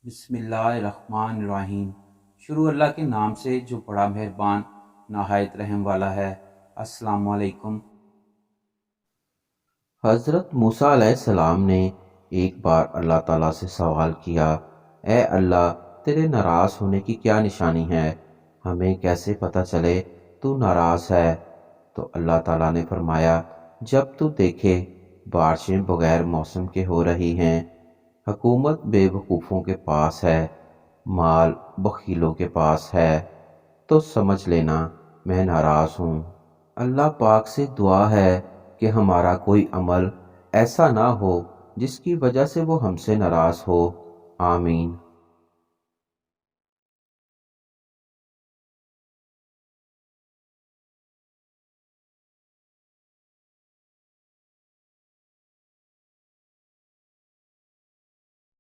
बिस्मिल्लाहिर्रहमानिर्रहीम। शुरू अल्लाह के नाम से जो बड़ा मेहरबान नहायत रहम वाला है। अस्सलामु अलैकुम। हज़रत मूसा अलैहिस्सलाम ने एक बार अल्लाह ताला से सवाल किया, ए अल्लाह, तेरे नाराज़ होने की क्या निशानी है? हमें कैसे पता चले तू नाराज़ है? तो अल्लाह ताला ने फरमाया, जब तू देखे बारिशें बगैर मौसम के हो रही हैं, हुकूमत बेवकूफ़ों के पास है, माल बखीलों के पास है, तो समझ लेना मैं नाराज़ हूँ। अल्लाह पाक से दुआ है कि हमारा कोई अमल ऐसा ना हो जिसकी वजह से वो हमसे नाराज़ हो। आमीन।